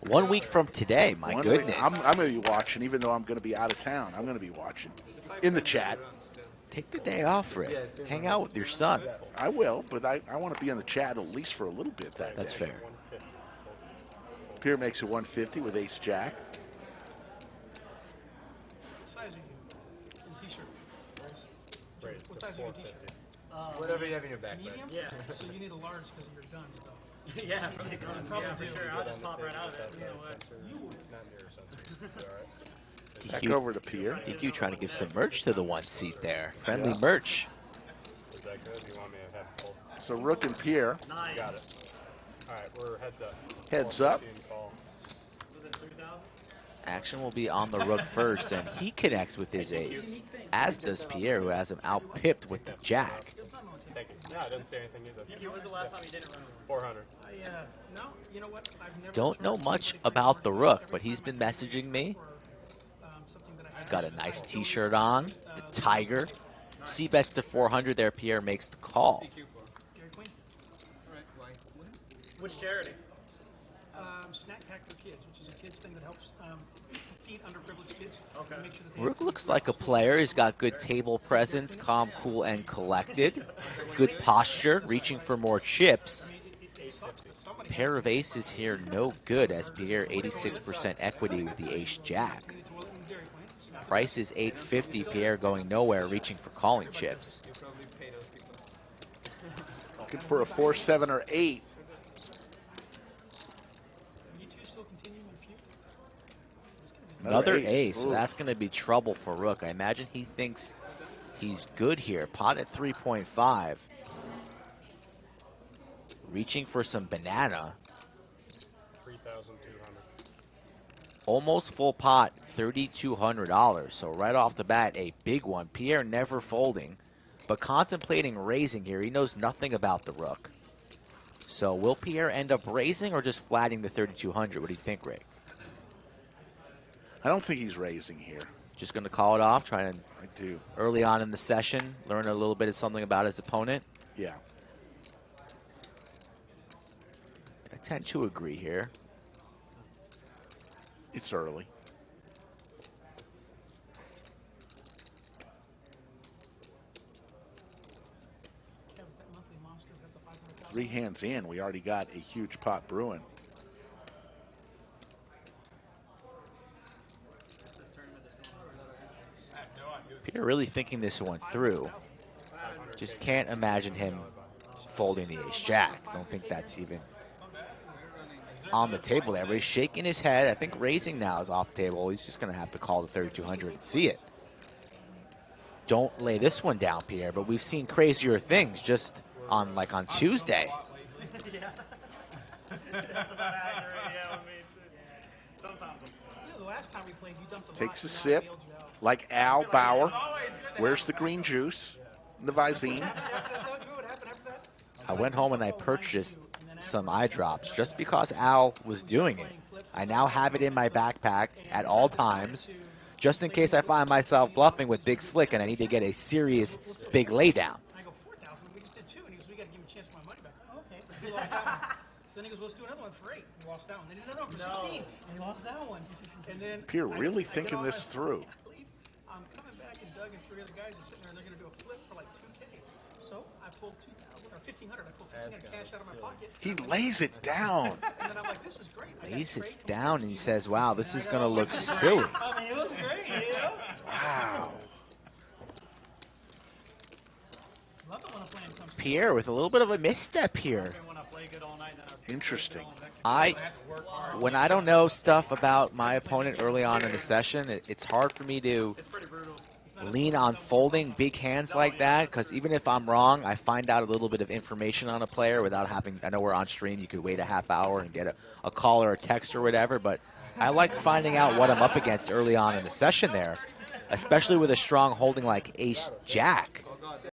1 week from today, my goodness. I'm going to be watching, even though I'm going to be out of town. I'm going to be watching in the chat. Take the day off, Rick. Hang out with your son. I will, but I want to be in the chat at least for a little bit that day. That's fair. Pierre makes a 150 with ace jack. What size are you in t-shirt? What size are your t-shirt? Whatever you have in your backpack. Medium? Yeah. So you need a large because of your guns, though. Yeah, for the guns. Probably Yeah, for do. sure. I'll just pop right out of it. You know what? It's not mirror sensor. All right. Back over to Pierre. DQ trying to give some merch to the 1 seat there. Friendly merch. Is that good? You want me to have it pulled? So Rook and Pierre. Nice. Got it. All right, we're heads up. Heads up. Call. Was it 3,000? Action will be on the Rook first, and he connects with his ace, as does Pierre, who has him out-pipped with the jack. Thank you. No, I didn't say anything either. When was the last time you did it run? 400. No, you know what? I've never Don't know much about the Rook, but he's been messaging me. He's got a nice t-shirt on, the Tiger. C-bets to 400 there, Pierre makes the call. Which charity? Snack Pack for Kids, which is a kids thing that helps feed underprivileged kids. Okay. Make sure that they Rook looks like a player. He's got good table presence, calm, cool, and collected. Good posture, reaching for more chips. Pair of aces here, no good, as Pierre 86% equity with the ace-jack. Price is $850. Pierre going nowhere, reaching for calling chips. Looking for a 4, 7, or 8. Another ace. So that's going to be trouble for Rook. I imagine he thinks he's good here. Pot at 3.5. Reaching for some banana. 3,200. Almost full pot, $3,200. So right off the bat, a big one. Pierre never folding, but contemplating raising here. He knows nothing about the Rook. So will Pierre end up raising or just flatting the 3,200? What do you think, Rick? I don't think he's raising here. Just going to call it off, trying to, I do. early on in the session, learn a little bit of something about his opponent. Yeah. I tend to agree here. It's early. Three hands in, we already got a huge pot brewing. Pierre really thinking this one through. Just can't imagine him folding the ace-jack. Don't think that's even on the table there, but he's shaking his head. I think raising now is off the table. He's just going to have to call the 3,200 and see it. Don't lay this one down, Pierre, but we've seen crazier things just on Tuesday. Yeah. That's about accurate, yeah. I mean, sometimes. The last time we played, you dumped a Takes a sip, like Al Bauer. Where's the green juice? The Visine. I went home and I purchased some eye drops just because Al was doing it. I now have it in my backpack at all times, just in case I find myself bluffing with Big Slick and I need to get a serious big laydown. I go 4,000. We just did 2, and he goes, "We got to give him a chance for my money back." Oh, okay. He lost that one. So then he goes, "Let's do another one for 8." He lost that one. Then he no, for 16, and he lost that one. And then Pierre really thinking this through. I'm coming back, and Doug and 3 other guys are sitting there, and they're going to do a flip for like 2K. So I pulled 2,000 or 1,500. I pulled 1,500 cash out of my pocket. He lays it down. And then I'm like, "This is great." Lays it down and he says, wow, this is going to look silly. I mean, it was great. You know? Wow. Pierre with a little bit of a misstep here. Interesting. When I don't know stuff about my opponent early on in the session, it's hard for me to lean on folding big hands like that, because even if I'm wrong, I find out a little bit of information on a player without having, I know we're on stream, you could wait a half hour and get a call or a text or whatever, but I like finding out what I'm up against early on in the session there, especially with a strong holding like ace-jack.